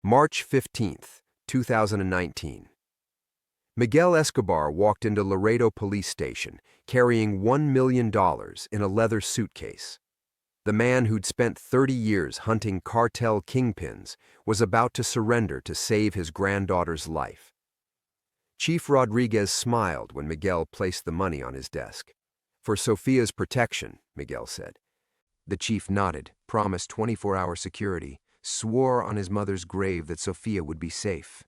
March 15th, 2019. Miguel Escobar walked into Laredo Police Station carrying $1 million in a leather suitcase. The man who'd spent 30 years hunting cartel kingpins was about to surrender to save his granddaughter's life. Chief Rodriguez smiled when Miguel placed the money on his desk. "For Sofia's protection," Miguel said. The chief nodded, promised 24-hour security, swore on his mother's grave that Sofia would be safe.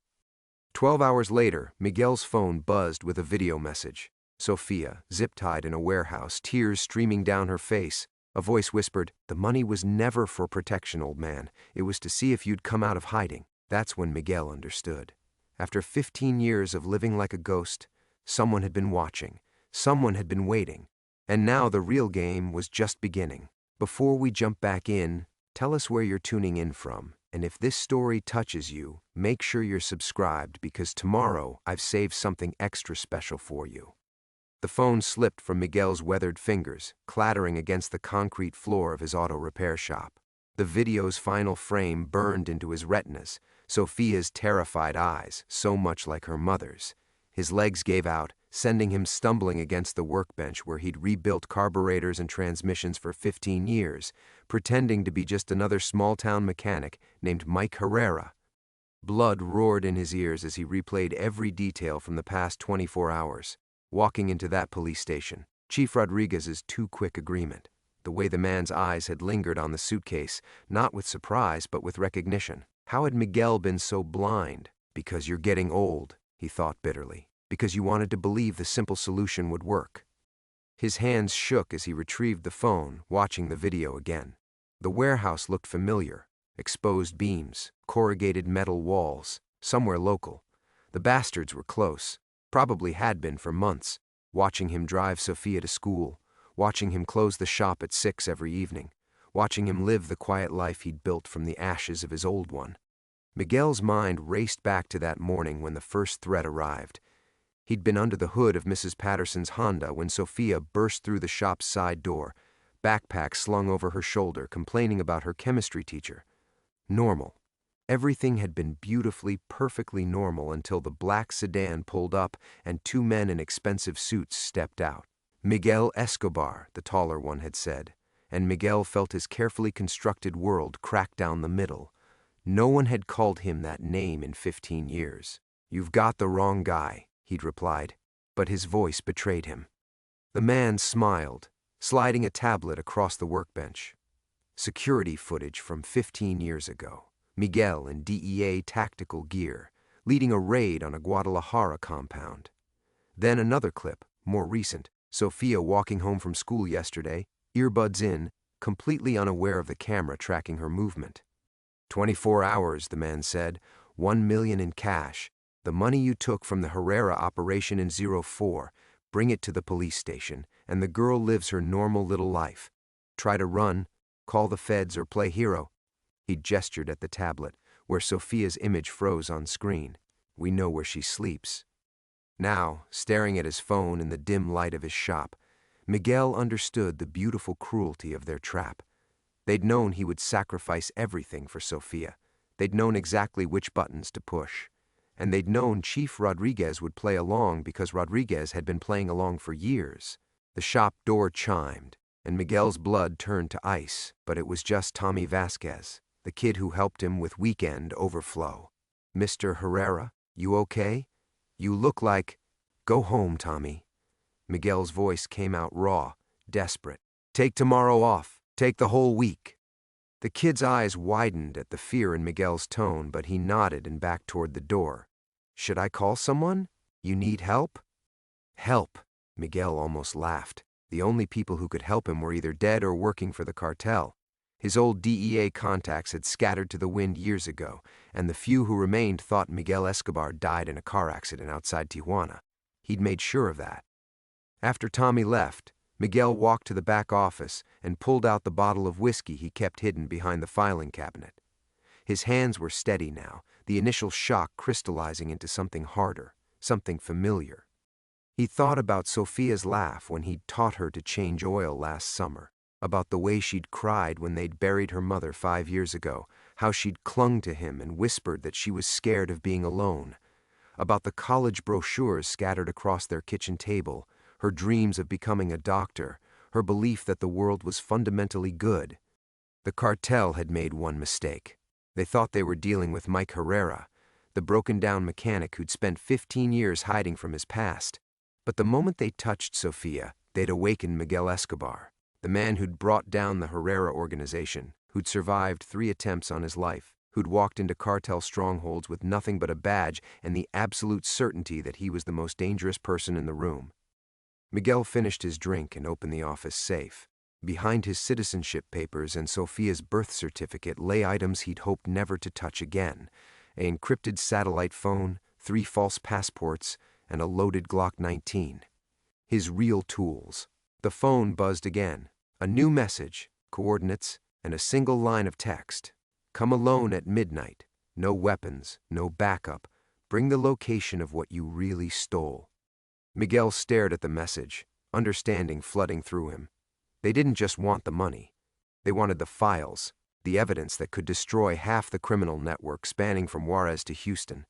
12 hours later, Miguel's phone buzzed with a video message. Sofia, zip-tied in a warehouse, tears streaming down her face. A voice whispered, "The money was never for protection, old man. It was to see if you'd come out of hiding." That's when Miguel understood. After 15 years of living like a ghost, someone had been watching, someone had been waiting, and now the real game was just beginning. Before we jump back in, tell us where you're tuning in from, and if this story touches you, make sure you're subscribed because tomorrow I've saved something extra special for you. The phone slipped from Miguel's weathered fingers, clattering against the concrete floor of his auto repair shop. The video's final frame burned into his retinas, Sofia's terrified eyes, so much like her mother's. His legs gave out, sending him stumbling against the workbench where he'd rebuilt carburetors and transmissions for 15 years, pretending to be just another small-town mechanic named Mike Herrera. Blood roared in his ears as he replayed every detail from the past 24 hours. Walking into that police station, Chief Rodriguez's too quick agreement. The way the man's eyes had lingered on the suitcase, not with surprise but with recognition. How had Miguel been so blind? Because you're getting old, he thought bitterly. Because you wanted to believe the simple solution would work. His hands shook as he retrieved the phone, watching the video again. The warehouse looked familiar. Exposed beams, corrugated metal walls, somewhere local. The bastards were close, probably had been for months, watching him drive Sofia to school, watching him close the shop at 6 every evening, watching him live the quiet life he'd built from the ashes of his old one. Miguel's mind raced back to that morning when the first threat arrived. He'd been under the hood of Mrs. Patterson's Honda when Sofia burst through the shop's side door, backpack slung over her shoulder, complaining about her chemistry teacher. Normal. Everything had been beautifully, perfectly normal until the black sedan pulled up and 2 men in expensive suits stepped out. Miguel Escobar, the taller one had said, and Miguel felt his carefully constructed world crack down the middle. No one had called him that name in 15 years. "You've got the wrong guy," he'd replied, but his voice betrayed him. The man smiled, sliding a tablet across the workbench. Security footage from 15 years ago. Miguel in DEA tactical gear, leading a raid on a Guadalajara compound. Then another clip, more recent, Sofia walking home from school yesterday, earbuds in, completely unaware of the camera tracking her movement. 24 hours, the man said, 1 million in cash. The money you took from the Herrera operation in 04, bring it to the police station, and the girl lives her normal little life. Try to run, call the feds or play hero. He gestured at the tablet, where Sofia's image froze on screen. We know where she sleeps. Now, staring at his phone in the dim light of his shop, Miguel understood the beautiful cruelty of their trap. They'd known he would sacrifice everything for Sofia. They'd known exactly which buttons to push. And they'd known Chief Rodriguez would play along because Rodriguez had been playing along for years. The shop door chimed, and Miguel's blood turned to ice, but it was just Tommy Vasquez, the kid who helped him with weekend overflow. "Mr. Herrera, you okay? You look like—" "Go home, Tommy." Miguel's voice came out raw, desperate. "Take tomorrow off. Take the whole week." The kid's eyes widened at the fear in Miguel's tone, but he nodded and backed toward the door. "Should I call someone? You need help?" "Help?" Miguel almost laughed. The only people who could help him were either dead or working for the cartel. His old DEA contacts had scattered to the wind years ago, and the few who remained thought Miguel Escobar died in a car accident outside Tijuana. He'd made sure of that. After Tommy left, Miguel walked to the back office and pulled out the bottle of whiskey he kept hidden behind the filing cabinet. His hands were steady now, the initial shock crystallizing into something harder, something familiar. He thought about Sofia's laugh when he'd taught her to change oil last summer, about the way she'd cried when they'd buried her mother 5 years ago, how she'd clung to him and whispered that she was scared of being alone, about the college brochures scattered across their kitchen table, her dreams of becoming a doctor, her belief that the world was fundamentally good. The cartel had made one mistake. They thought they were dealing with Mike Herrera, the broken-down mechanic who'd spent 15 years hiding from his past. But the moment they touched Sofia, they'd awakened Miguel Escobar, the man who'd brought down the Herrera organization, who'd survived 3 attempts on his life, who'd walked into cartel strongholds with nothing but a badge and the absolute certainty that he was the most dangerous person in the room. Miguel finished his drink and opened the office safe. Behind his citizenship papers and Sofia's birth certificate lay items he'd hoped never to touch again: an encrypted satellite phone, 3 false passports, and a loaded Glock 19. His real tools. The phone buzzed again. A new message, coordinates, and a single line of text. Come alone at midnight. No weapons, no backup. Bring the location of what you really stole. Miguel stared at the message, understanding flooding through him. They didn't just want the money. They wanted the files, the evidence that could destroy half the criminal network spanning from Juarez to Houston.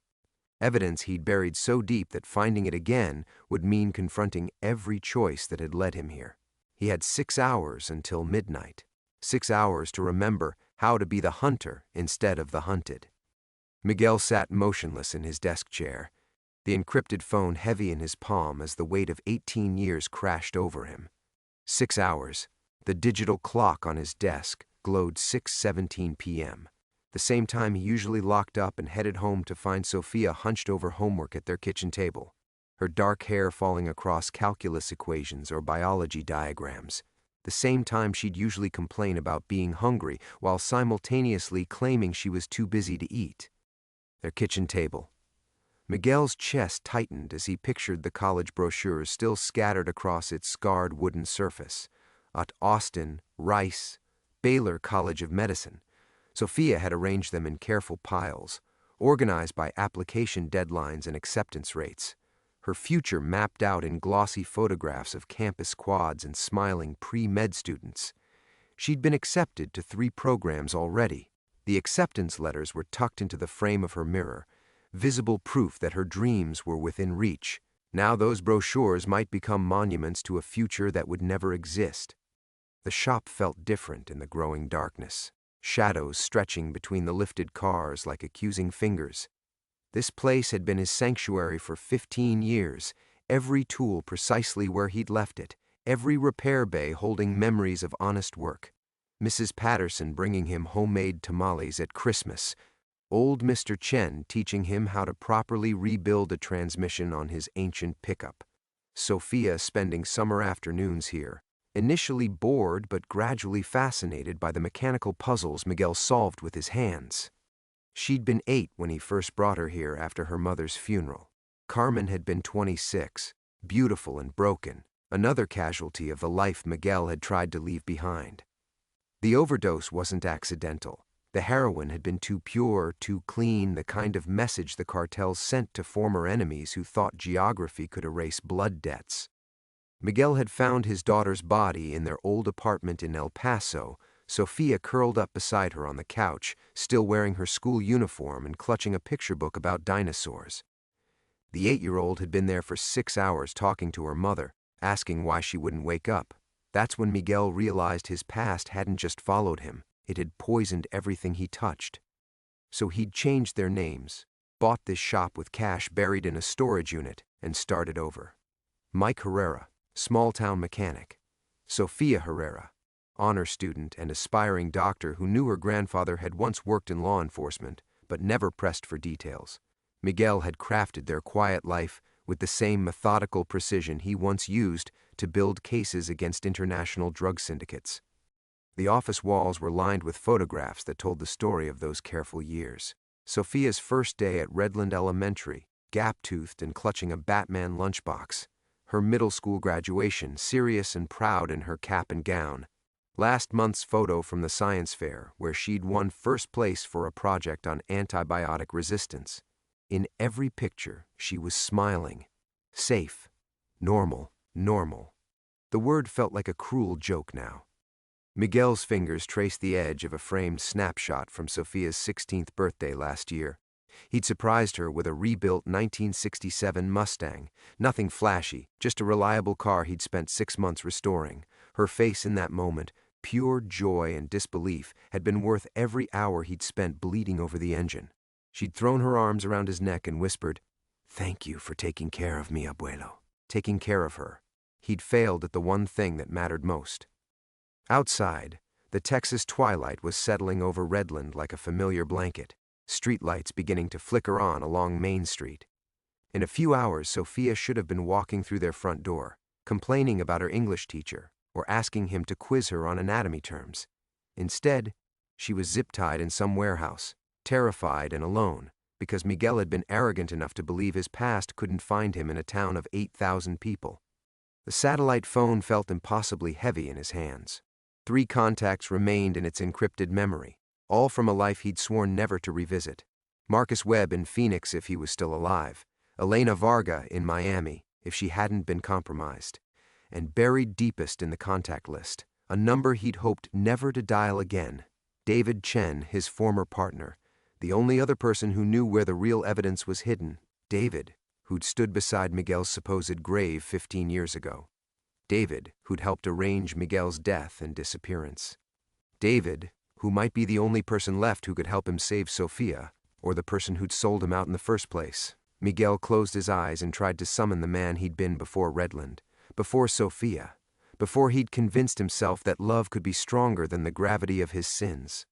Evidence he'd buried so deep that finding it again would mean confronting every choice that had led him here. He had 6 hours until midnight. 6 hours to remember how to be the hunter instead of the hunted. Miguel sat motionless in his desk chair, the encrypted phone heavy in his palm as the weight of 18 years crashed over him. 6 hours. The digital clock on his desk glowed 6:17 p.m., the same time he usually locked up and headed home to find Sofia hunched over homework at their kitchen table, her dark hair falling across calculus equations or biology diagrams, the same time she'd usually complain about being hungry while simultaneously claiming she was too busy to eat. Their kitchen table. Miguel's chest tightened as he pictured the college brochures still scattered across its scarred wooden surface. At Austin, Rice, Baylor College of Medicine. Sofia had arranged them in careful piles, organized by application deadlines and acceptance rates, her future mapped out in glossy photographs of campus quads and smiling pre-med students. She'd been accepted to 3 programs already. The acceptance letters were tucked into the frame of her mirror, visible proof that her dreams were within reach. Now those brochures might become monuments to a future that would never exist. The shop felt different in the growing darkness, shadows stretching between the lifted cars like accusing fingers. This place had been his sanctuary for 15 years, every tool precisely where he'd left it, every repair bay holding memories of honest work. Mrs. Patterson bringing him homemade tamales at Christmas, old Mr. Chen teaching him how to properly rebuild a transmission on his ancient pickup. Sofia spending summer afternoons here, initially bored but gradually fascinated by the mechanical puzzles Miguel solved with his hands. She'd been 8 when he first brought her here after her mother's funeral. Carmen had been 26, beautiful and broken, another casualty of the life Miguel had tried to leave behind. The overdose wasn't accidental. The heroin had been too pure, too clean, the kind of message the cartels sent to former enemies who thought geography could erase blood debts. Miguel had found his daughter's body in their old apartment in El Paso, Sofia curled up beside her on the couch, still wearing her school uniform and clutching a picture book about dinosaurs. The 8-year-old had been there for 6 hours talking to her mother, asking why she wouldn't wake up. That's when Miguel realized his past hadn't just followed him. It had poisoned everything he touched. So he'd changed their names, bought this shop with cash buried in a storage unit, and started over. Mike Herrera, small-town mechanic. Sofia Herrera, honor student and aspiring doctor who knew her grandfather had once worked in law enforcement, but never pressed for details. Miguel had crafted their quiet life with the same methodical precision he once used to build cases against international drug syndicates. The office walls were lined with photographs that told the story of those careful years. Sofia's first day at Redland Elementary, gap-toothed and clutching a Batman lunchbox. Her middle school graduation, serious and proud in her cap and gown. Last month's photo from the science fair, where she'd won first place for a project on antibiotic resistance. In every picture, she was smiling. Safe. Normal. Normal. The word felt like a cruel joke now. Miguel's fingers traced the edge of a framed snapshot from Sophia's 16th birthday last year. He'd surprised her with a rebuilt 1967 Mustang. Nothing flashy, just a reliable car he'd spent 6 months restoring. Her face in that moment, pure joy and disbelief, had been worth every hour he'd spent bleeding over the engine. She'd thrown her arms around his neck and whispered, "Thank you for taking care of me, abuelo." Taking care of her. He'd failed at the one thing that mattered most. Outside, the Texas twilight was settling over Redland like a familiar blanket, streetlights beginning to flicker on along Main Street. In a few hours, Sophia should have been walking through their front door, complaining about her English teacher, or asking him to quiz her on anatomy terms. Instead, she was zip-tied in some warehouse, terrified and alone, because Miguel had been arrogant enough to believe his past couldn't find him in a town of 8,000 people. The satellite phone felt impossibly heavy in his hands. 3 contacts remained in its encrypted memory, all from a life he'd sworn never to revisit. Marcus Webb in Phoenix if he was still alive, Elena Varga in Miami if she hadn't been compromised, and buried deepest in the contact list, a number he'd hoped never to dial again, David Chen, his former partner, the only other person who knew where the real evidence was hidden. David, who'd stood beside Miguel's supposed grave 15 years ago. David, who'd helped arrange Miguel's death and disappearance. David, who might be the only person left who could help him save Sophia, or the person who'd sold him out in the first place. Miguel closed his eyes and tried to summon the man he'd been before Redland, before Sophia, before he'd convinced himself that love could be stronger than the gravity of his sins.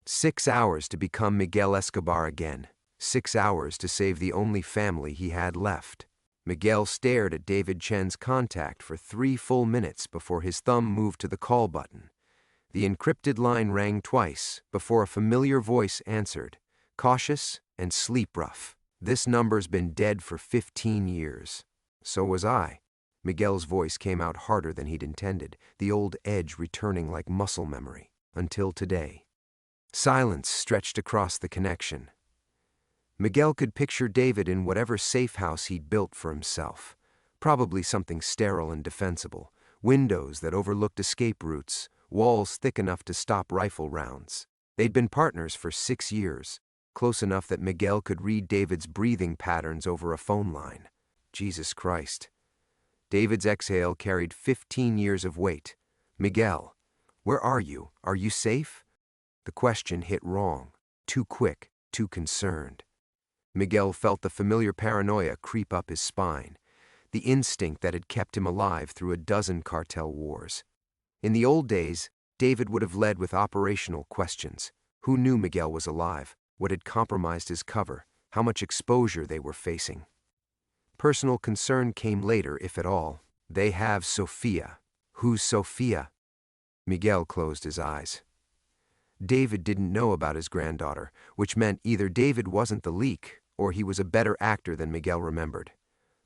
6 hours to become Miguel Escobar again. 6 hours to save the only family he had left. Miguel stared at David Chen's contact for 3 full minutes before his thumb moved to the call button. The encrypted line rang twice before a familiar voice answered, cautious and sleep-rough. "This number's been dead for 15 years. So was I." Miguel's voice came out harder than he'd intended, the old edge returning like muscle memory. "Until today." Silence stretched across the connection. Miguel could picture David in whatever safe house he'd built for himself. Probably something sterile and defensible. Windows that overlooked escape routes, walls thick enough to stop rifle rounds. They'd been partners for 6 years, close enough that Miguel could read David's breathing patterns over a phone line. Jesus Christ. David's exhale carried 15 years of weight. "Miguel, where are you? Are you safe?" The question hit wrong. Too quick, too concerned. Miguel felt the familiar paranoia creep up his spine, the instinct that had kept him alive through a dozen cartel wars. In the old days, David would have led with operational questions. Who knew Miguel was alive? What had compromised his cover? How much exposure they were facing? Personal concern came later, if at all. "They have Sophia." "Who's Sophia?" Miguel closed his eyes. David didn't know about his granddaughter, which meant either David wasn't the leak, or he was a better actor than Miguel remembered.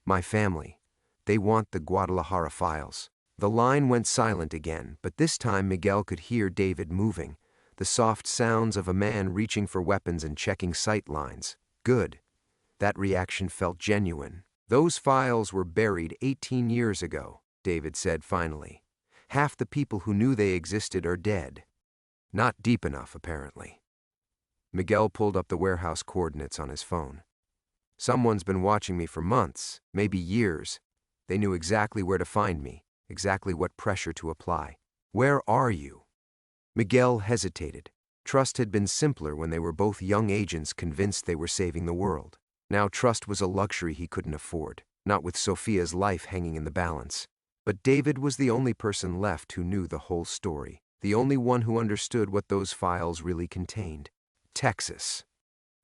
"My family. They want the Guadalajara files." The line went silent again, but this time Miguel could hear David moving, the soft sounds of a man reaching for weapons and checking sight lines. Good. That reaction felt genuine. "Those files were buried 18 years ago," David said finally. "Half the people who knew they existed are dead." Not deep enough, apparently. Miguel pulled up the warehouse coordinates on his phone. "Someone's been watching me for months, maybe years. They knew exactly where to find me, exactly what pressure to apply. Where are you?" Miguel hesitated. Trust had been simpler when they were both young agents convinced they were saving the world. Now trust was a luxury he couldn't afford, not with Sophia's life hanging in the balance. But David was the only person left who knew the whole story, the only one who understood what those files really contained. Texas.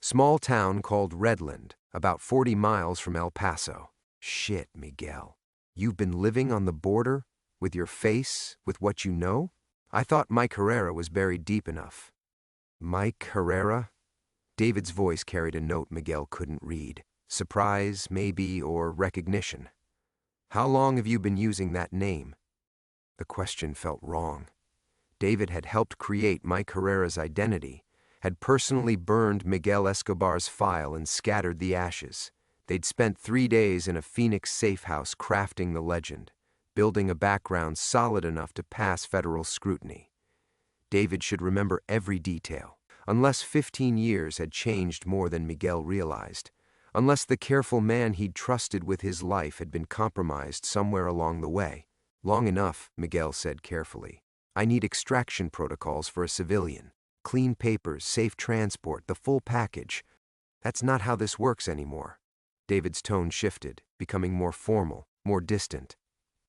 Small town called Redland, about 40 miles from El Paso. Shit, Miguel. You've been living on the border? With your face? With what you know? I thought Mike Herrera was buried deep enough. Mike Herrera? David's voice carried a note Miguel couldn't read. Surprise, maybe, or recognition. How long have you been using that name? The question felt wrong. David had helped create Mike Herrera's identity, had personally burned Miguel Escobar's file and scattered the ashes. They'd spent 3 days in a Phoenix safe house crafting the legend, building a background solid enough to pass federal scrutiny. David should remember every detail. Unless 15 years had changed more than Miguel realized. Unless the careful man he'd trusted with his life had been compromised somewhere along the way. Long enough, Miguel said carefully. I need extraction protocols for a civilian. Clean papers, safe transport, the full package. That's not how this works anymore. David's tone shifted, becoming more formal, more distant.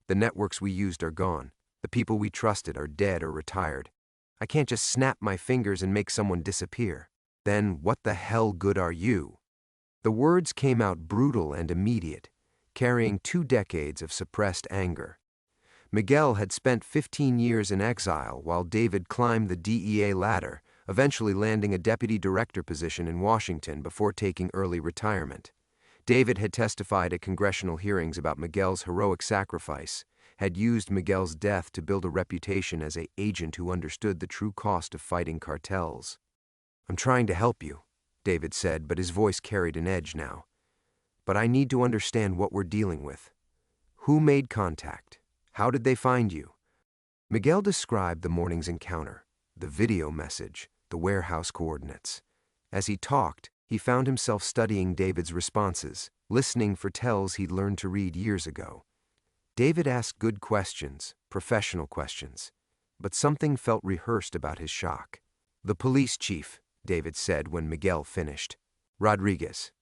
The networks we used are gone. The people we trusted are dead or retired. I can't just snap my fingers and make someone disappear. Then what the hell good are you? The words came out brutal and immediate, carrying 2 decades of suppressed anger. Miguel had spent 15 years in exile while David climbed the DEA ladder, eventually landing a deputy director position in Washington before taking early retirement. David had testified at congressional hearings about Miguel's heroic sacrifice, had used Miguel's death to build a reputation as an agent who understood the true cost of fighting cartels. I'm trying to help you, David said, but his voice carried an edge now. But I need to understand what we're dealing with. Who made contact? How did they find you? Miguel described the morning's encounter, the video message, the warehouse coordinates. As he talked, he found himself studying David's responses, listening for tells he'd learned to read years ago. David asked good questions, professional questions, but something felt rehearsed about his shock. The police chief, David said when Miguel finished. Rodriguez.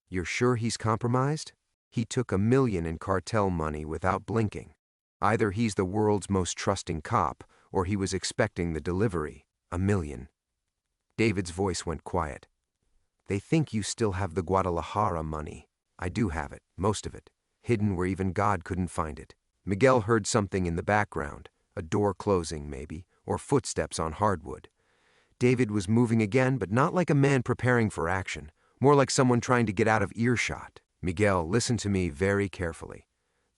You're sure he's compromised? He took $1 million in cartel money without blinking. Either he's the world's most trusting cop, or he was expecting the delivery, $1 million. David's voice went quiet. They think you still have the Guadalajara money. I do have it, most of it. Hidden where even God couldn't find it. Miguel heard something in the background, a door closing maybe, or footsteps on hardwood. David was moving again, but not like a man preparing for action, more like someone trying to get out of earshot. Miguel, listen to me very carefully.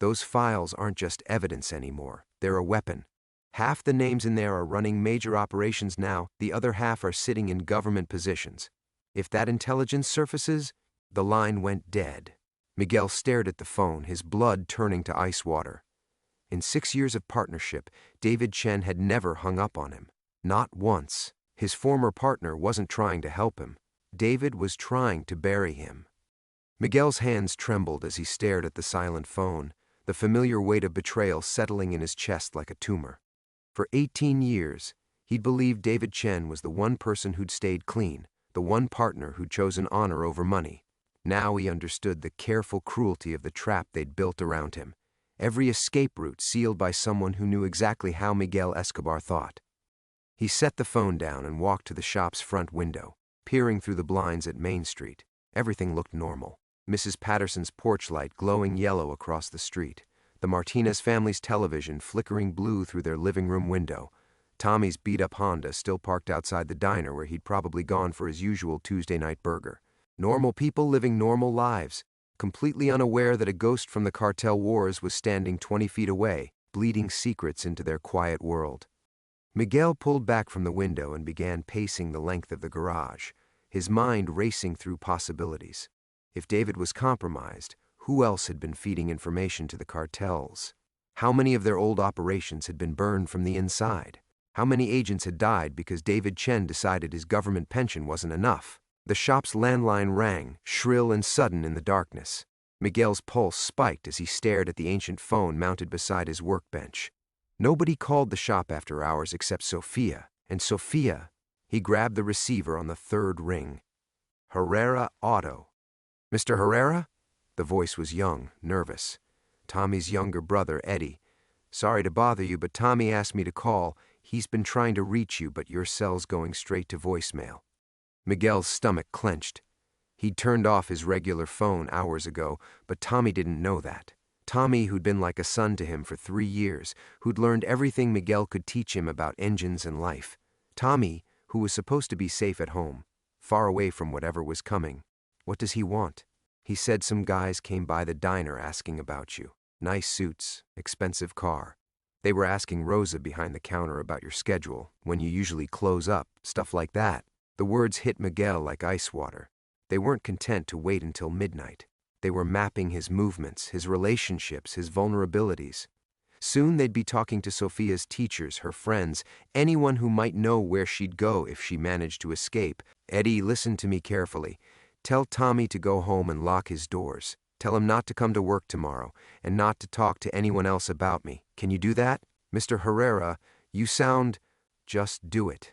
Those files aren't just evidence anymore, they're a weapon. Half the names in there are running major operations now, the other half are sitting in government positions. If that intelligence surfaces, the line went dead. Miguel stared at the phone, his blood turning to ice water. In 6 years of partnership, David Chen had never hung up on him. Not once. His former partner wasn't trying to help him. David was trying to bury him. Miguel's hands trembled as he stared at the silent phone, the familiar weight of betrayal settling in his chest like a tumor. For 18 years, he'd believed David Chen was the one person who'd stayed clean, the one partner who'd chosen honor over money. Now he understood the careful cruelty of the trap they'd built around him, every escape route sealed by someone who knew exactly how Miguel Escobar thought. He set the phone down and walked to the shop's front window, peering through the blinds at Main Street. Everything looked normal. Mrs. Patterson's porch light glowing yellow across the street, the Martinez family's television flickering blue through their living room window, Tommy's beat-up Honda still parked outside the diner where he'd probably gone for his usual Tuesday night burger. Normal people living normal lives, completely unaware that a ghost from the cartel wars was standing 20 feet away, bleeding secrets into their quiet world. Miguel pulled back from the window and began pacing the length of the garage, his mind racing through possibilities. If David was compromised, who else had been feeding information to the cartels? How many of their old operations had been burned from the inside? How many agents had died because David Chen decided his government pension wasn't enough? The shop's landline rang, shrill and sudden in the darkness. Miguel's pulse spiked as he stared at the ancient phone mounted beside his workbench. Nobody called the shop after hours except Sophia, and Sophia. He grabbed the receiver on the 3rd ring. Herrera Auto. Mr. Herrera? The voice was young, nervous. Tommy's younger brother, Eddie. Sorry to bother you, but Tommy asked me to call. He's been trying to reach you, but your cell's going straight to voicemail. Miguel's stomach clenched. He'd turned off his regular phone hours ago, but Tommy didn't know that. Tommy, who'd been like a son to him for 3 years, who'd learned everything Miguel could teach him about engines and life. Tommy, who was supposed to be safe at home, far away from whatever was coming. What does he want? He said some guys came by the diner asking about you. Nice suits, expensive car. They were asking Rosa behind the counter about your schedule, when you usually close up, stuff like that. The words hit Miguel like ice water. They weren't content to wait until midnight. They were mapping his movements, his relationships, his vulnerabilities. Soon they'd be talking to Sofia's teachers, her friends, anyone who might know where she'd go if she managed to escape. Eddie, listen to me carefully. Tell Tommy to go home and lock his doors. Tell him not to come to work tomorrow, and not to talk to anyone else about me. Can you do that? Mr. Herrera, you sound... Just do it.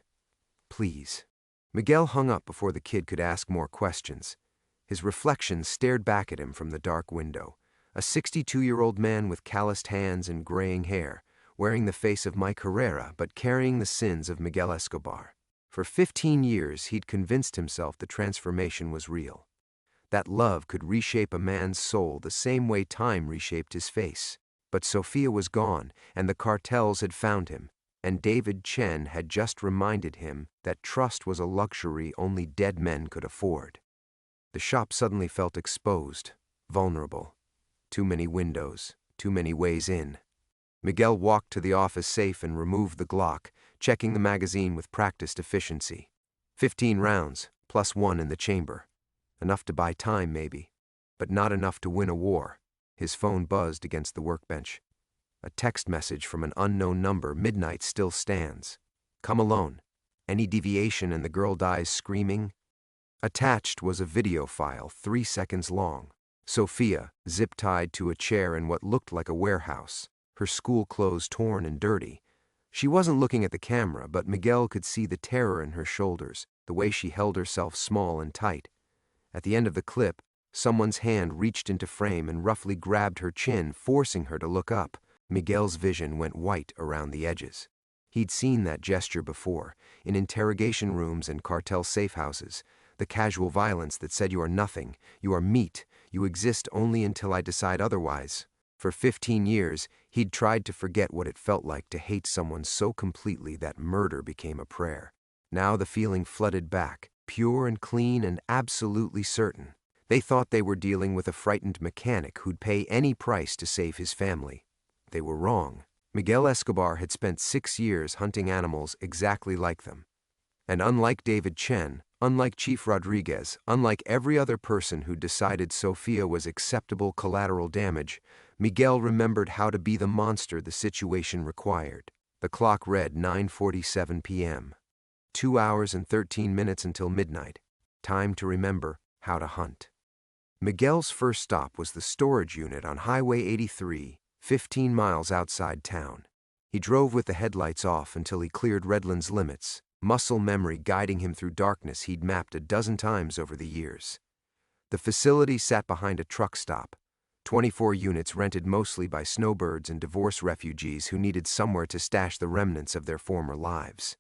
Please. Miguel hung up before the kid could ask more questions. His reflection stared back at him from the dark window. A 62-year-old man with calloused hands and graying hair, wearing the face of Mike Herrera but carrying the sins of Miguel Escobar. For 15 years, he'd convinced himself the transformation was real. That love could reshape a man's soul the same way time reshaped his face. But Sofia was gone, and the cartels had found him, and David Chen had just reminded him that trust was a luxury only dead men could afford. The shop suddenly felt exposed, vulnerable. Too many windows, too many ways in. Miguel walked to the office safe and removed the Glock, checking the magazine with practiced efficiency. 15 rounds, plus 1 in the chamber. Enough to buy time, maybe, but not enough to win a war. His phone buzzed against the workbench. A text message from an unknown number. Midnight still stands. Come alone. Any deviation and the girl dies screaming. Attached was a video file 3 seconds long. Sofia, zip-tied to a chair in what looked like a warehouse, her school clothes torn and dirty. She wasn't looking at the camera, but Miguel could see the terror in her shoulders, the way she held herself small and tight. At the end of the clip, someone's hand reached into frame and roughly grabbed her chin, forcing her to look up. Miguel's vision went white around the edges. He'd seen that gesture before, in interrogation rooms and cartel safehouses, the casual violence that said you are nothing, you are meat, you exist only until I decide otherwise. For 15 years, he'd tried to forget what it felt like to hate someone so completely that murder became a prayer. Now the feeling flooded back, pure and clean and absolutely certain. They thought they were dealing with a frightened mechanic who'd pay any price to save his family. They were wrong. Miguel Escobar had spent 6 years hunting animals exactly like them. And unlike David Chen, unlike Chief Rodriguez, unlike every other person who decided Sofia was acceptable collateral damage, Miguel remembered how to be the monster the situation required. The clock read 9:47 p.m. 2 hours and 13 minutes until midnight. Time to remember how to hunt. Miguel's first stop was the storage unit on Highway 83, 15 miles outside town. He drove with the headlights off until he cleared Redland's limits, muscle memory guiding him through darkness he'd mapped a dozen times over the years. The facility sat behind a truck stop, 24 units rented mostly by snowbirds and divorce refugees who needed somewhere to stash the remnants of their former lives.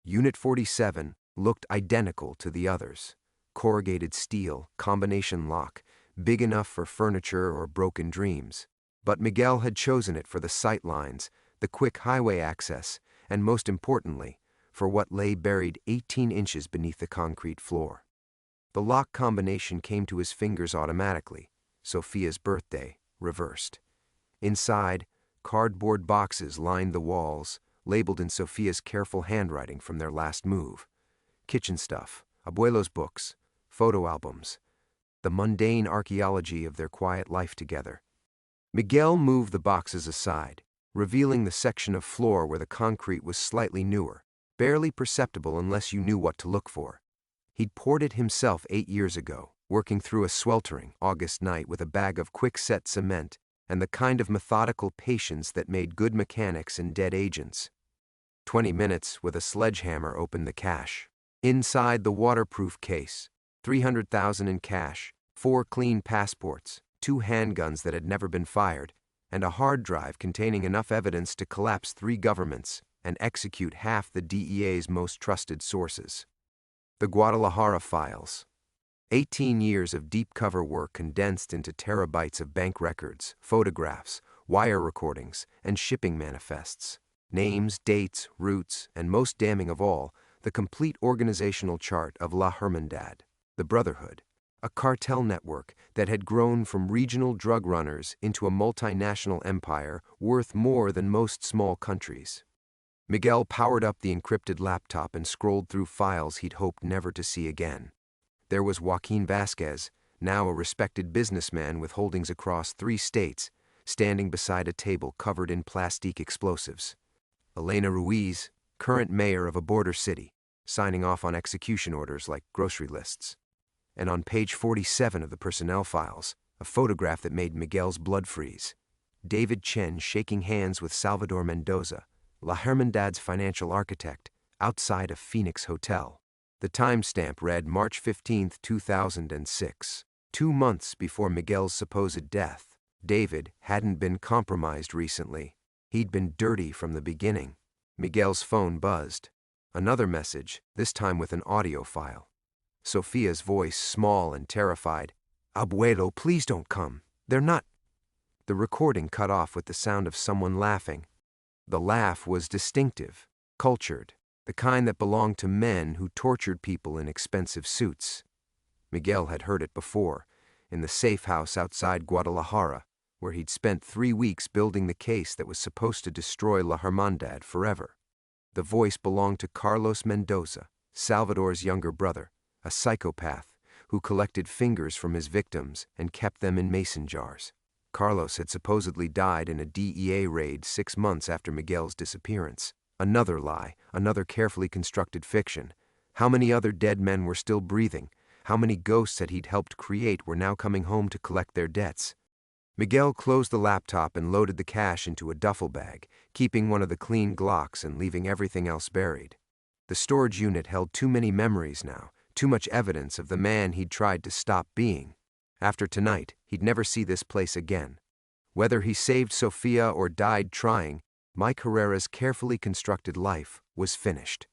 Unit 47 looked identical to the others. Corrugated steel, combination lock, big enough for furniture or broken dreams. But Miguel had chosen it for the sight lines, the quick highway access, and most importantly, for what lay buried 18 inches beneath the concrete floor. The lock combination came to his fingers automatically. Sofia's birthday, reversed. Inside, cardboard boxes lined the walls, labeled in Sofia's careful handwriting from their last move. Kitchen stuff, abuelo's books, photo albums, the mundane archaeology of their quiet life together. Miguel moved the boxes aside, revealing the section of floor where the concrete was slightly newer, barely perceptible unless you knew what to look for. He'd poured it himself 8 years ago, working through a sweltering August night with a bag of quick-set cement and the kind of methodical patience that made good mechanics and dead agents. 20 minutes with a sledgehammer opened the cache. Inside the waterproof case, $300,000 in cash, 4 clean passports, 2 handguns that had never been fired, and a hard drive containing enough evidence to collapse 3 governments and execute half the DEA's most trusted sources. The Guadalajara files. 18 years of deep cover work condensed into terabytes of bank records, photographs, wire recordings, and shipping manifests. Names, dates, routes, and most damning of all, the complete organizational chart of La Hermandad, the Brotherhood, a cartel network that had grown from regional drug runners into a multinational empire worth more than most small countries. Miguel powered up the encrypted laptop and scrolled through files he'd hoped never to see again. There was Joaquin Vasquez, now a respected businessman with holdings across 3 states, standing beside a table covered in plastic explosives. Elena Ruiz, current mayor of a border city, signing off on execution orders like grocery lists. And on page 47 of the personnel files, a photograph that made Miguel's blood freeze. David Chen shaking hands with Salvador Mendoza, La Hermandad's financial architect, outside a Phoenix hotel. The timestamp read March 15, 2006. 2 months before Miguel's supposed death. David hadn't been compromised recently. He'd been dirty from the beginning. Miguel's phone buzzed. Another message, this time with an audio file. Sofia's voice, small and terrified. "Abuelo, please don't come. They're not." The recording cut off with the sound of someone laughing. The laugh was distinctive, cultured, the kind that belonged to men who tortured people in expensive suits. Miguel had heard it before, in the safe house outside Guadalajara, where he'd spent 3 weeks building the case that was supposed to destroy La Hermandad forever. The voice belonged to Carlos Mendoza, Salvador's younger brother, a psychopath who collected fingers from his victims and kept them in mason jars. Carlos had supposedly died in a DEA raid 6 months after Miguel's disappearance. Another lie, another carefully constructed fiction. How many other dead men were still breathing? How many ghosts that he'd helped create were now coming home to collect their debts? Miguel closed the laptop and loaded the cash into a duffel bag, keeping one of the clean Glocks and leaving everything else buried. The storage unit held too many memories now, too much evidence of the man he'd tried to stop being. After tonight, he'd never see this place again. Whether he saved Sofia or died trying, Mike Herrera's carefully constructed life was finished.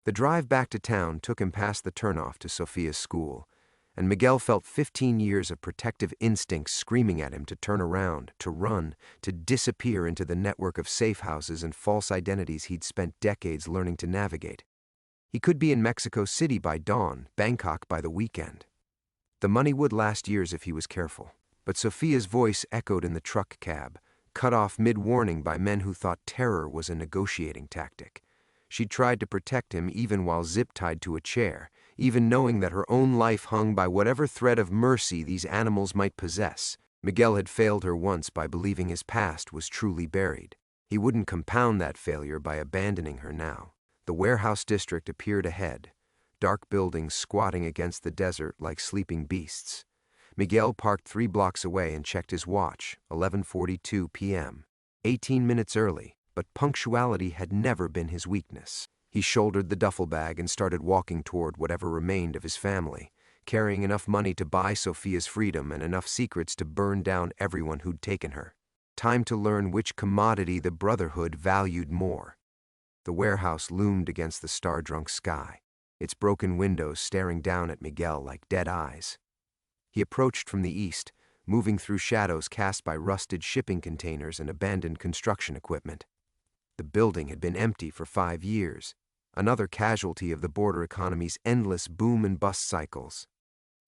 The drive back to town took him past the turnoff to Sofia's school, and Miguel felt 15 years of protective instincts screaming at him to turn around, to run, to disappear into the network of safe houses and false identities he'd spent decades learning to navigate. He could be in Mexico City by dawn, Bangkok by the weekend. The money would last years if he was careful, but Sofia's voice echoed in the truck cab, cut off mid-warning by men who thought terror was a negotiating tactic. She tried to protect him even while zip-tied to a chair, even knowing that her own life hung by whatever thread of mercy these animals might possess. Miguel had failed her once by believing his past was truly buried. He wouldn't compound that failure by abandoning her now. The warehouse district appeared ahead, dark buildings squatting against the desert like sleeping beasts. Miguel parked 3 blocks away and checked his watch, 11:42 p.m. 18 minutes early, but punctuality had never been his weakness. He shouldered the duffel bag and started walking toward whatever remained of his family, carrying enough money to buy Sofia's freedom and enough secrets to burn down everyone who'd taken her. Time to learn which commodity the Brotherhood valued more. The warehouse loomed against the star-drunk sky, its broken windows staring down at Miguel like dead eyes. He approached from the east, moving through shadows cast by rusted shipping containers and abandoned construction equipment. The building had been empty for 5 years, another casualty of the border economy's endless boom and bust cycles.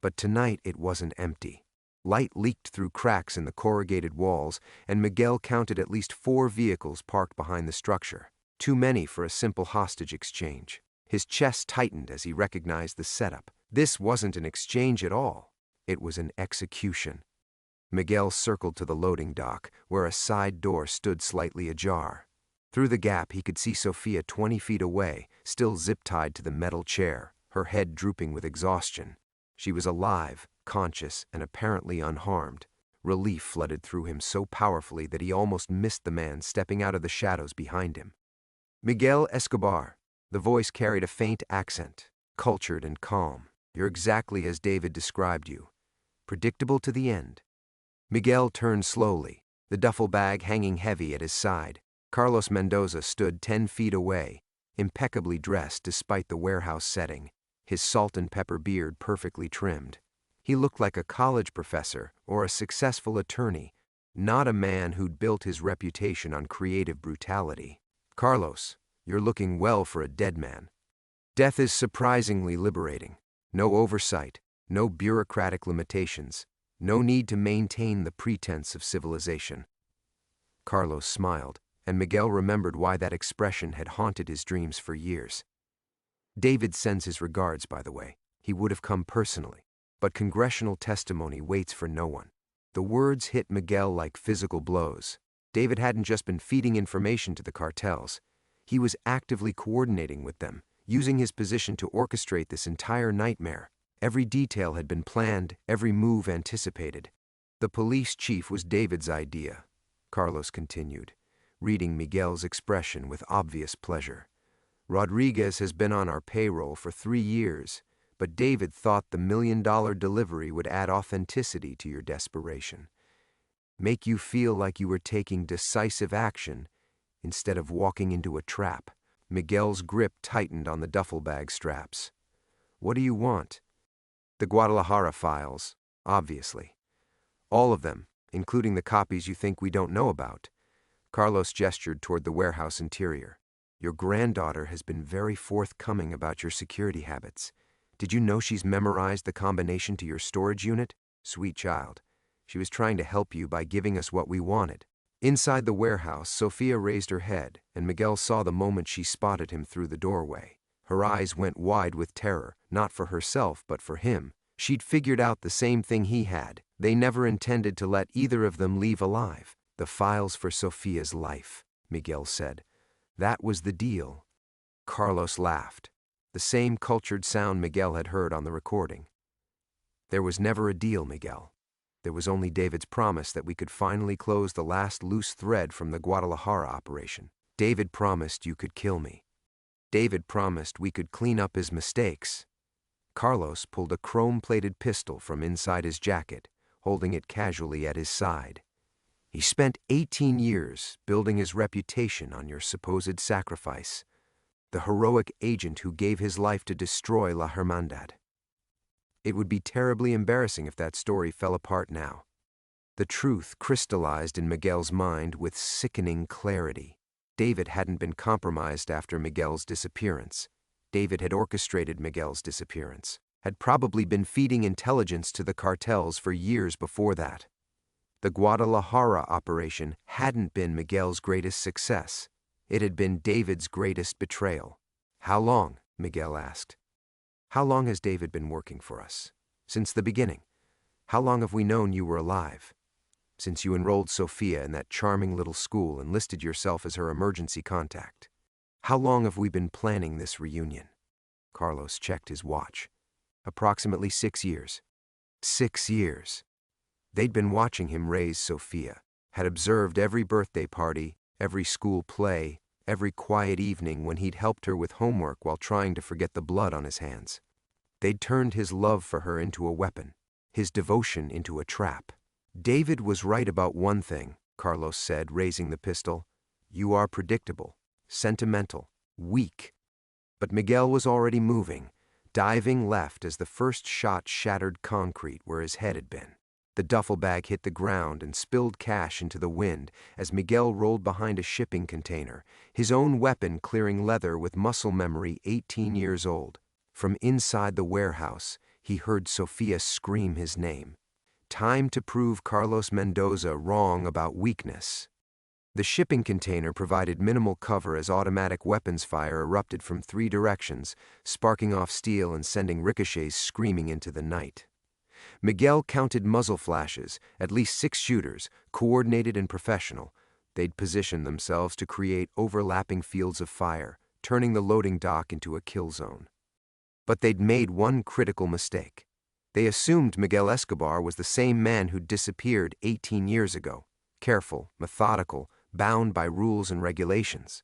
But tonight it wasn't empty. Light leaked through cracks in the corrugated walls, and Miguel counted at least 4 vehicles parked behind the structure, too many for a simple hostage exchange. His chest tightened as he recognized the setup. This wasn't an exchange at all. It was an execution. Miguel circled to the loading dock, where a side door stood slightly ajar. Through the gap, he could see Sofia 20 feet away, still zip-tied to the metal chair, her head drooping with exhaustion. She was alive, conscious, and apparently unharmed. Relief flooded through him so powerfully that he almost missed the man stepping out of the shadows behind him. "Miguel Escobar." The voice carried a faint accent, cultured and calm. "You're exactly as David described you. Predictable to the end." Miguel turned slowly, the duffel bag hanging heavy at his side. Carlos Mendoza stood 10 feet away, impeccably dressed despite the warehouse setting, his salt and pepper beard perfectly trimmed. He looked like a college professor or a successful attorney, not a man who'd built his reputation on creative brutality. "Carlos, you're looking well for a dead man. Death is surprisingly liberating. No oversight, no bureaucratic limitations, no need to maintain the pretense of civilization." Carlos smiled, and Miguel remembered why that expression had haunted his dreams for years. "David sends his regards, by the way. He would have come personally, but congressional testimony waits for no one." The words hit Miguel like physical blows. David hadn't just been feeding information to the cartels. He was actively coordinating with them, using his position to orchestrate this entire nightmare. Every detail had been planned, every move anticipated. The police chief was David's idea, Carlos continued, reading Miguel's expression with obvious pleasure. Rodriguez has been on our payroll for 3 years, but David thought the $1 million delivery would add authenticity to your desperation. Make you feel like you were taking decisive action instead of walking into a trap. Miguel's grip tightened on the duffel bag straps. What do you want? The Guadalajara files, obviously. All of them, including the copies you think we don't know about. Carlos gestured toward the warehouse interior. Your granddaughter has been very forthcoming about your security habits. Did you know she's memorized the combination to your storage unit? Sweet child. She was trying to help you by giving us what we wanted. Inside the warehouse, Sofia raised her head, and Miguel saw the moment she spotted him through the doorway. Her eyes went wide with terror, not for herself, but for him. She'd figured out the same thing he had. They never intended to let either of them leave alive. The files for Sofia's life, Miguel said. That was the deal. Carlos laughed, the same cultured sound Miguel had heard on the recording. There was never a deal, Miguel. There was only David's promise that we could finally close the last loose thread from the Guadalajara operation. David promised you could kill me. David promised we could clean up his mistakes. Carlos pulled a chrome-plated pistol from inside his jacket, holding it casually at his side. He spent 18 years building his reputation on your supposed sacrifice, the heroic agent who gave his life to destroy La Hermandad. It would be terribly embarrassing if that story fell apart now. The truth crystallized in Miguel's mind with sickening clarity. David hadn't been compromised after Miguel's disappearance. David had orchestrated Miguel's disappearance, had probably been feeding intelligence to the cartels for years before that. The Guadalajara operation hadn't been Miguel's greatest success. It had been David's greatest betrayal. How long? Miguel asked. How long has David been working for us? Since the beginning. How long have we known you were alive? Since you enrolled Sofia in that charming little school and listed yourself as her emergency contact. How long have we been planning this reunion? Carlos checked his watch. Approximately 6 years. 6 years. They'd been watching him raise Sofia, had observed every birthday party, every school play, every quiet evening when he'd helped her with homework while trying to forget the blood on his hands. They'd turned his love for her into a weapon, his devotion into a trap. David was right about one thing, Carlos said, raising the pistol. You are predictable, sentimental, weak. But Miguel was already moving, diving left as the first shot shattered concrete where his head had been. The duffel bag hit the ground and spilled cash into the wind as Miguel rolled behind a shipping container, his own weapon clearing leather with muscle memory 18 years old. From inside the warehouse, he heard Sofia scream his name. Time to prove Carlos Mendoza wrong about weakness. The shipping container provided minimal cover as automatic weapons fire erupted from 3 directions, sparking off steel and sending ricochets screaming into the night. Miguel counted muzzle flashes, at least 6 shooters, coordinated and professional. They'd positioned themselves to create overlapping fields of fire, turning the loading dock into a kill zone. But they'd made one critical mistake. They assumed Miguel Escobar was the same man who'd disappeared 18 years ago, careful, methodical, bound by rules and regulations.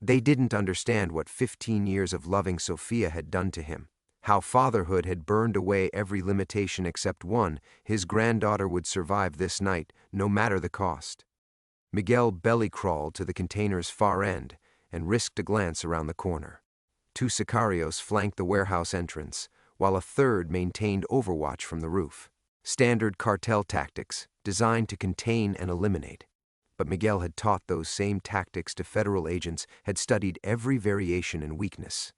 They didn't understand what 15 years of loving Sofia had done to him. How fatherhood had burned away every limitation except one: his granddaughter would survive this night, no matter the cost. Miguel belly-crawled to the container's far end and risked a glance around the corner. 2 sicarios flanked the warehouse entrance, while a third maintained overwatch from the roof. Standard cartel tactics, designed to contain and eliminate. But Miguel had taught those same tactics to federal agents, had studied every variation and weakness.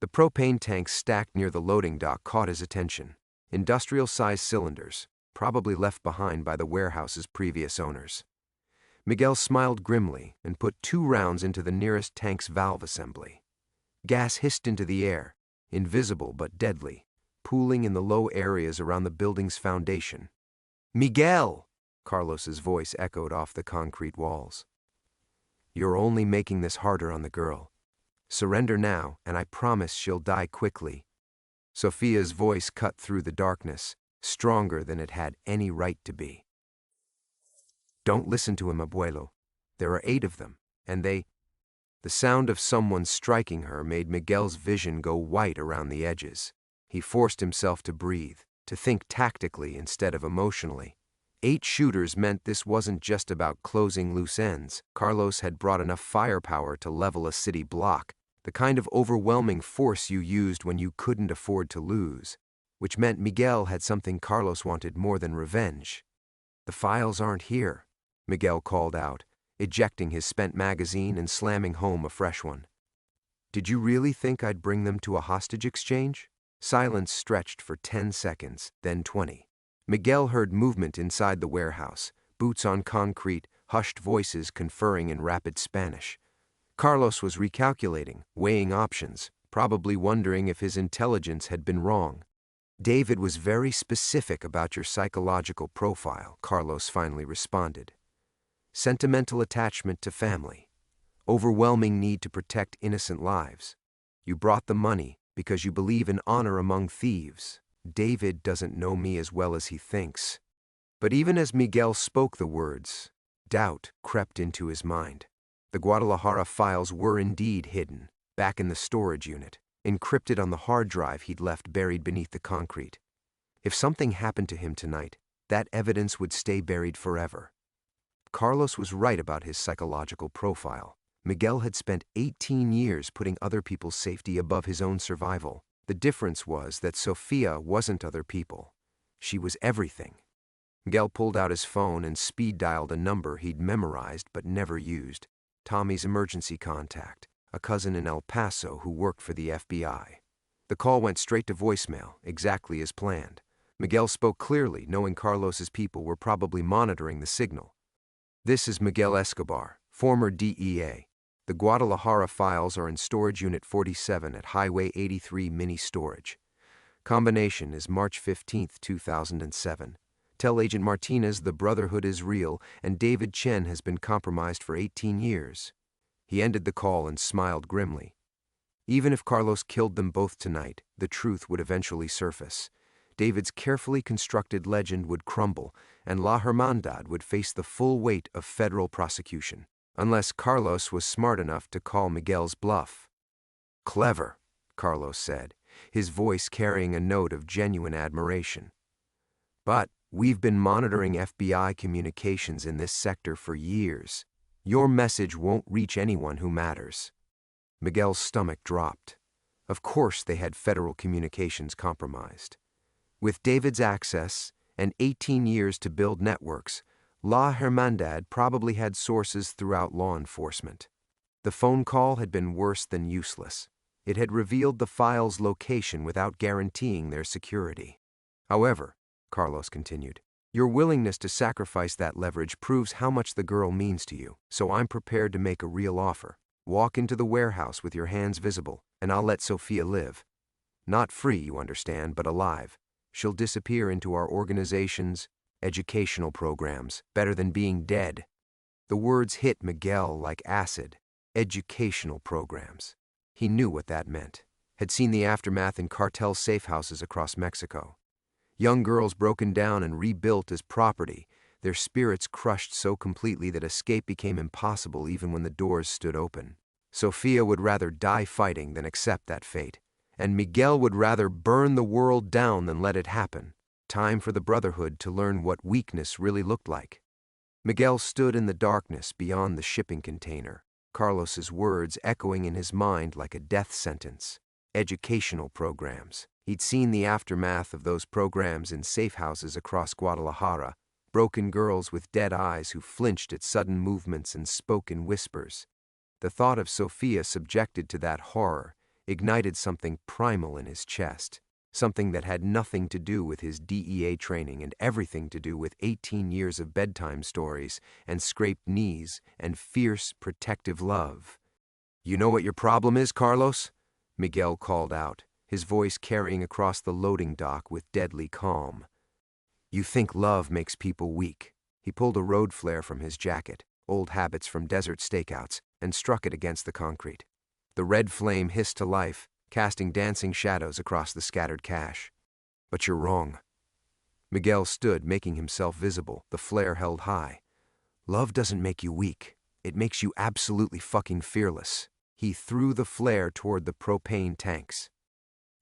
The propane tanks stacked near the loading dock caught his attention. Industrial-sized cylinders, probably left behind by the warehouse's previous owners. Miguel smiled grimly and put 2 rounds into the nearest tank's valve assembly. Gas hissed into the air, invisible but deadly, pooling in the low areas around the building's foundation. Miguel! Carlos's voice echoed off the concrete walls. You're only making this harder on the girl. Surrender now, and I promise she'll die quickly. Sofia's voice cut through the darkness, stronger than it had any right to be. Don't listen to him, abuelo. There are 8 of them, and they... The sound of someone striking her made Miguel's vision go white around the edges. He forced himself to breathe, to think tactically instead of emotionally. 8 shooters meant this wasn't just about closing loose ends. Carlos had brought enough firepower to level a city block, the kind of overwhelming force you used when you couldn't afford to lose, which meant Miguel had something Carlos wanted more than revenge. The files aren't here, Miguel called out, ejecting his spent magazine and slamming home a fresh one. Did you really think I'd bring them to a hostage exchange? Silence stretched for 10 seconds, then 20. Miguel heard movement inside the warehouse, boots on concrete, hushed voices conferring in rapid Spanish. Carlos was recalculating, weighing options, probably wondering if his intelligence had been wrong. David was very specific about your psychological profile, Carlos finally responded. Sentimental attachment to family. Overwhelming need to protect innocent lives. You brought the money because you believe in honor among thieves. David doesn't know me as well as he thinks. But even as Miguel spoke the words, doubt crept into his mind. The Guadalajara files were indeed hidden, back in the storage unit, encrypted on the hard drive he'd left buried beneath the concrete. If something happened to him tonight, that evidence would stay buried forever. Carlos was right about his psychological profile. Miguel had spent 18 years putting other people's safety above his own survival. The difference was that Sofia wasn't other people. She was everything. Miguel pulled out his phone and speed-dialed a number he'd memorized but never used. Tommy's emergency contact, a cousin in El Paso who worked for the FBI. The call went straight to voicemail, exactly as planned. Miguel spoke clearly, knowing Carlos's people were probably monitoring the signal. This is Miguel Escobar, former DEA. The Guadalajara files are in Storage Unit 47 at Highway 83 Mini Storage. Combination is March 15, 2007. Tell Agent Martinez the Brotherhood is real and David Chen has been compromised for 18 years. He ended the call and smiled grimly. Even if Carlos killed them both tonight, the truth would eventually surface. David's carefully constructed legend would crumble, and La Hermandad would face the full weight of federal prosecution, unless Carlos was smart enough to call Miguel's bluff. Clever, Carlos said, his voice carrying a note of genuine admiration. But we've been monitoring FBI communications in this sector for years. Your message won't reach anyone who matters. Miguel's stomach dropped. Of course they had federal communications compromised. With David's access and 18 years to build networks, La Hermandad probably had sources throughout law enforcement. The phone call had been worse than useless. It had revealed the file's location without guaranteeing their security. However, Carlos continued, your willingness to sacrifice that leverage proves how much the girl means to you, so I'm prepared to make a real offer. Walk into the warehouse with your hands visible, and I'll let Sofia live. Not free, you understand, but alive. She'll disappear into our organization's educational programs, better than being dead. The words hit Miguel like acid. Educational programs. He knew what that meant. Had seen the aftermath in cartel safe houses across Mexico. Young girls broken down and rebuilt as property, their spirits crushed so completely that escape became impossible even when the doors stood open. Sofia would rather die fighting than accept that fate. And Miguel would rather burn the world down than let it happen. Time for the Brotherhood to learn what weakness really looked like. Miguel stood in the darkness beyond the shipping container, Carlos's words echoing in his mind like a death sentence. Educational programs. He'd seen the aftermath of those programs in safe houses across Guadalajara, broken girls with dead eyes who flinched at sudden movements and spoke in whispers. The thought of Sofia subjected to that horror ignited something primal in his chest, something that had nothing to do with his DEA training and everything to do with 18 years of bedtime stories and scraped knees and fierce, protective love. You know what your problem is, Carlos? Miguel called out, his voice carrying across the loading dock with deadly calm. You think love makes people weak. He pulled a road flare from his jacket, old habits from desert stakeouts, and struck it against the concrete. The red flame hissed to life, casting dancing shadows across the scattered cash. But you're wrong. Miguel stood, making himself visible, the flare held high. Love doesn't make you weak. It makes you absolutely fucking fearless. He threw the flare toward the propane tanks.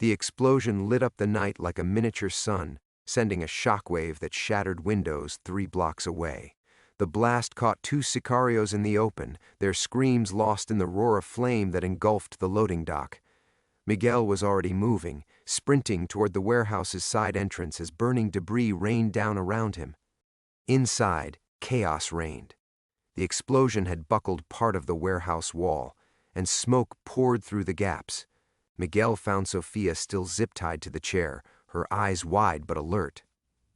The explosion lit up the night like a miniature sun, sending a shockwave that shattered windows 3 blocks away. The blast caught 2 sicarios in the open, their screams lost in the roar of flame that engulfed the loading dock. Miguel was already moving, sprinting toward the warehouse's side entrance as burning debris rained down around him. Inside, chaos reigned. The explosion had buckled part of the warehouse wall, and smoke poured through the gaps. Miguel found Sofia still zip-tied to the chair, her eyes wide but alert.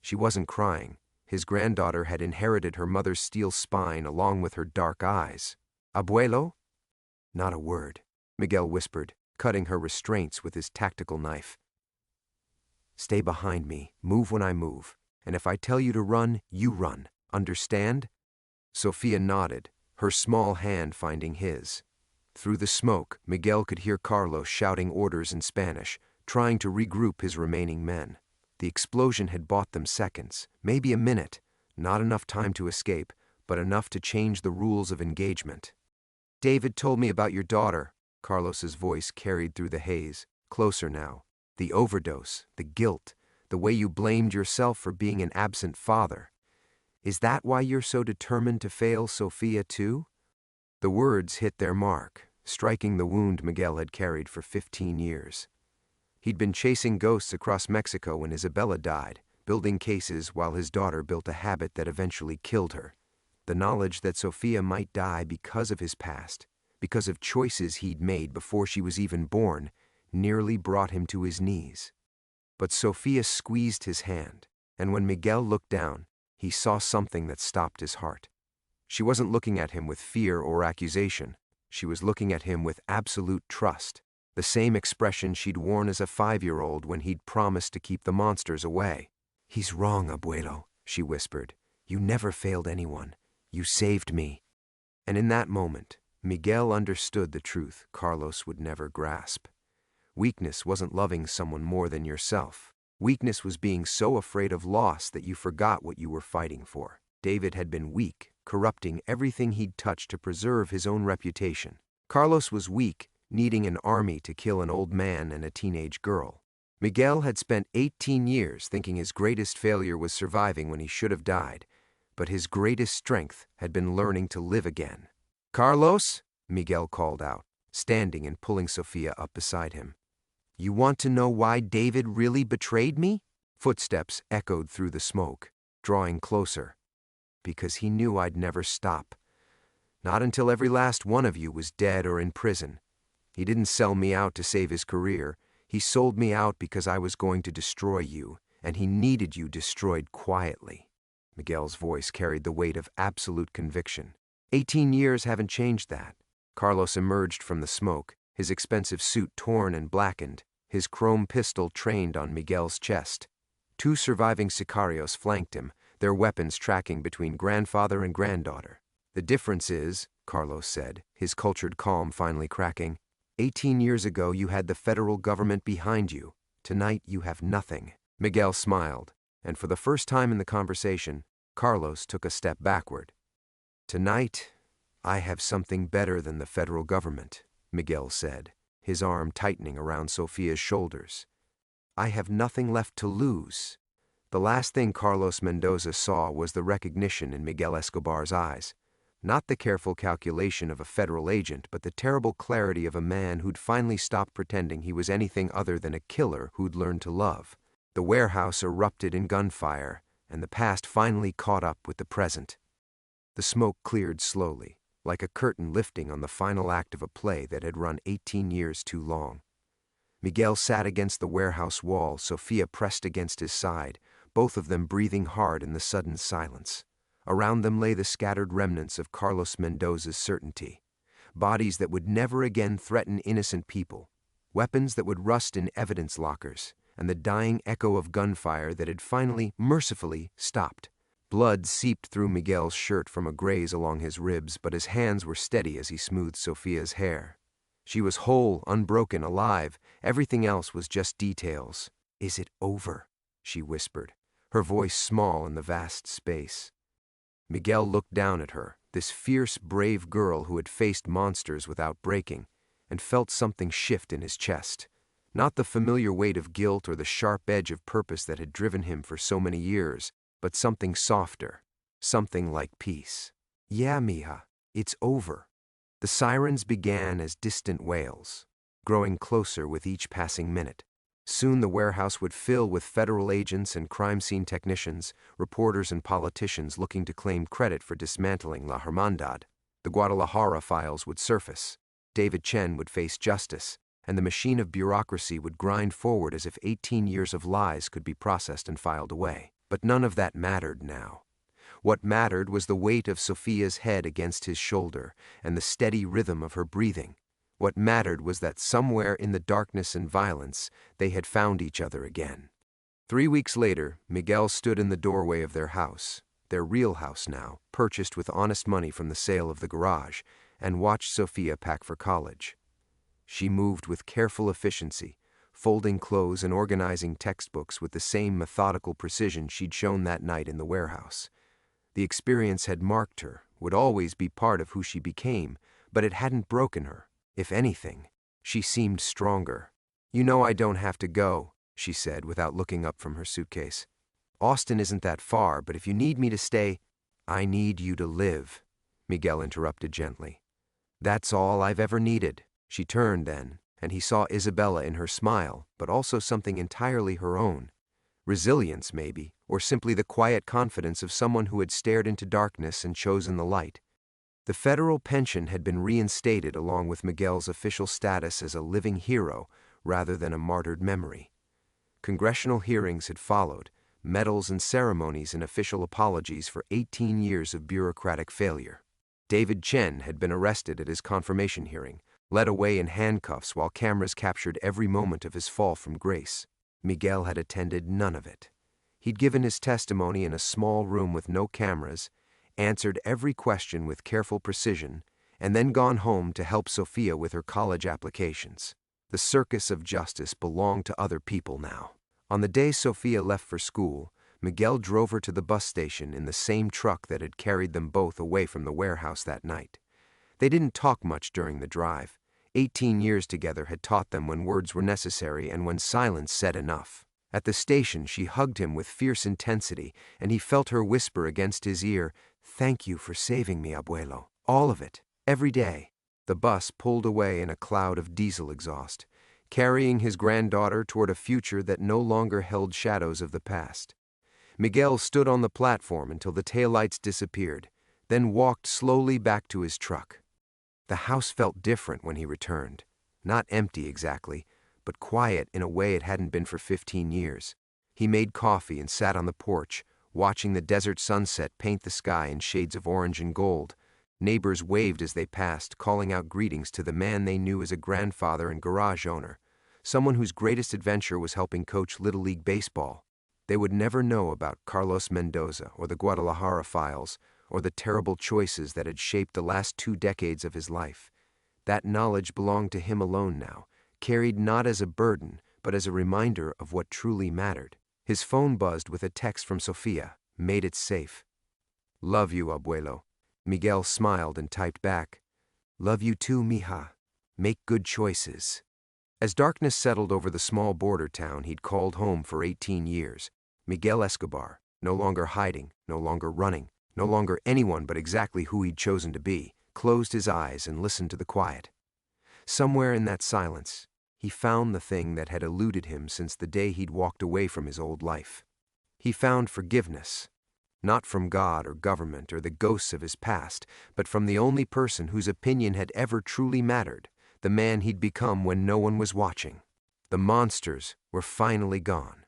She wasn't crying. His granddaughter had inherited her mother's steel spine along with her dark eyes. Abuelo? Not a word, Miguel whispered, cutting her restraints with his tactical knife. Stay behind me, move when I move, and if I tell you to run, you run. Understand? Sofia nodded, her small hand finding his. Through the smoke, Miguel could hear Carlos shouting orders in Spanish, trying to regroup his remaining men. The explosion had bought them seconds, maybe a minute, not enough time to escape, but enough to change the rules of engagement. David told me about your daughter, Carlos's voice carried through the haze, closer now. The overdose, the guilt, the way you blamed yourself for being an absent father. Is that why you're so determined to fail Sofia too? The words hit their mark, striking the wound Miguel had carried for 15 years. He'd been chasing ghosts across Mexico when Isabella died, building cases while his daughter built a habit that eventually killed her. The knowledge that Sofia might die because of his past, because of choices he'd made before she was even born, nearly brought him to his knees. But Sofia squeezed his hand, and when Miguel looked down, he saw something that stopped his heart. She wasn't looking at him with fear or accusation. She was looking at him with absolute trust, the same expression she'd worn as a 5-year-old when he'd promised to keep the monsters away. He's wrong, Abuelo, she whispered. You never failed anyone. You saved me. And in that moment, Miguel understood the truth Carlos would never grasp. Weakness wasn't loving someone more than yourself. Weakness was being so afraid of loss that you forgot what you were fighting for. David had been weak, corrupting everything he'd touched to preserve his own reputation. Carlos was weak, needing an army to kill an old man and a teenage girl. Miguel had spent 18 years thinking his greatest failure was surviving when he should have died, but his greatest strength had been learning to live again. Carlos, Miguel called out, standing and pulling Sofia up beside him. You want to know why David really betrayed me? Footsteps echoed through the smoke, drawing closer. Because he knew I'd never stop. Not until every last one of you was dead or in prison. He didn't sell me out to save his career. He sold me out because I was going to destroy you, and he needed you destroyed quietly. Miguel's voice carried the weight of absolute conviction. 18 years haven't changed that. Carlos emerged from the smoke, his expensive suit torn and blackened, his chrome pistol trained on Miguel's chest. 2 surviving sicarios flanked him, their weapons tracking between grandfather and granddaughter. The difference is, Carlos said, his cultured calm finally cracking, 18 years ago you had the federal government behind you. Tonight you have nothing. Miguel smiled, and for the first time in the conversation, Carlos took a step backward. Tonight, I have something better than the federal government, Miguel said, his arm tightening around Sofia's shoulders. I have nothing left to lose. The last thing Carlos Mendoza saw was the recognition in Miguel Escobar's eyes. Not the careful calculation of a federal agent, but the terrible clarity of a man who'd finally stopped pretending he was anything other than a killer who'd learned to love. The warehouse erupted in gunfire, and the past finally caught up with the present. The smoke cleared slowly, like a curtain lifting on the final act of a play that had run 18 years too long. Miguel sat against the warehouse wall, Sofia pressed against his side, both of them breathing hard in the sudden silence. Around them lay the scattered remnants of Carlos Mendoza's certainty. Bodies that would never again threaten innocent people. Weapons that would rust in evidence lockers. and the dying echo of gunfire that had finally, mercifully, stopped. Blood seeped through Miguel's shirt from a graze along his ribs, but his hands were steady as he smoothed Sofia's hair. She was whole, unbroken, alive. Everything else was just details. "Is it over?" she whispered, her voice small in the vast space. Miguel looked down at her, this fierce, brave girl who had faced monsters without breaking, and felt something shift in his chest. Not the familiar weight of guilt or the sharp edge of purpose that had driven him for so many years, but something softer, something like peace. "Yeah, mija, it's over." The sirens began as distant wails, growing closer with each passing minute. Soon the warehouse would fill with federal agents and crime scene technicians, reporters and politicians looking to claim credit for dismantling La Hermandad. The Guadalajara files would surface. David Chen would face justice, and the machine of bureaucracy would grind forward as if 18 years of lies could be processed and filed away. But none of that mattered now. What mattered was the weight of Sofia's head against his shoulder and the steady rhythm of her breathing. What mattered was that somewhere in the darkness and violence, they had found each other again. 3 weeks later, Miguel stood in the doorway of their house, their real house now, purchased with honest money from the sale of the garage, and watched Sofia pack for college. She moved with careful efficiency, folding clothes and organizing textbooks with the same methodical precision she'd shown that night in the warehouse. The experience had marked her, would always be part of who she became, but it hadn't broken her. If anything, she seemed stronger. "You know I don't have to go," she said without looking up from her suitcase. "Austin isn't that far, but if you need me to stay—" "I need you to live," Miguel interrupted gently. "That's all I've ever needed." She turned then, and he saw Isabella in her smile, but also something entirely her own. Resilience, maybe, or simply the quiet confidence of someone who had stared into darkness and chosen the light. The federal pension had been reinstated along with Miguel's official status as a living hero rather than a martyred memory. Congressional hearings had followed, medals and ceremonies and official apologies for 18 years of bureaucratic failure. David Chen had been arrested at his confirmation hearing, led away in handcuffs while cameras captured every moment of his fall from grace. Miguel had attended none of it. He'd given his testimony in a small room with no cameras, answered every question with careful precision, and then gone home to help Sofia with her college applications. The circus of justice belonged to other people now. On the day Sofia left for school, Miguel drove her to the bus station in the same truck that had carried them both away from the warehouse that night. They didn't talk much during the drive. 18 years together had taught them when words were necessary and when silence said enough. At the station, she hugged him with fierce intensity, and he felt her whisper against his ear, "Thank you for saving me, abuelo. All of it. Every day." The bus pulled away in a cloud of diesel exhaust, carrying his granddaughter toward a future that no longer held shadows of the past. Miguel stood on the platform until the taillights disappeared, then walked slowly back to his truck. The house felt different when he returned. Not empty exactly, but quiet in a way it hadn't been for 15 years. He made coffee and sat on the porch, watching the desert sunset paint the sky in shades of orange and gold. Neighbors waved as they passed, calling out greetings to the man they knew as a grandfather and garage owner, someone whose greatest adventure was helping coach Little League baseball. They would never know about Carlos Mendoza or the Guadalajara files, or the terrible choices that had shaped the last 2 decades of his life. That knowledge belonged to him alone now, carried not as a burden, but as a reminder of what truly mattered. His phone buzzed with a text from Sofia, "Made it safe." "Love you, abuelo." Miguel smiled and typed back, "Love you too, mija. Make good choices." As darkness settled over the small border town he'd called home for 18 years, Miguel Escobar, no longer hiding, no longer running, no longer anyone but exactly who he'd chosen to be, closed his eyes and listened to the quiet. Somewhere in that silence, he found the thing that had eluded him since the day he'd walked away from his old life. He found forgiveness, not from God or government or the ghosts of his past, but from the only person whose opinion had ever truly mattered, the man he'd become when no one was watching. The monsters were finally gone.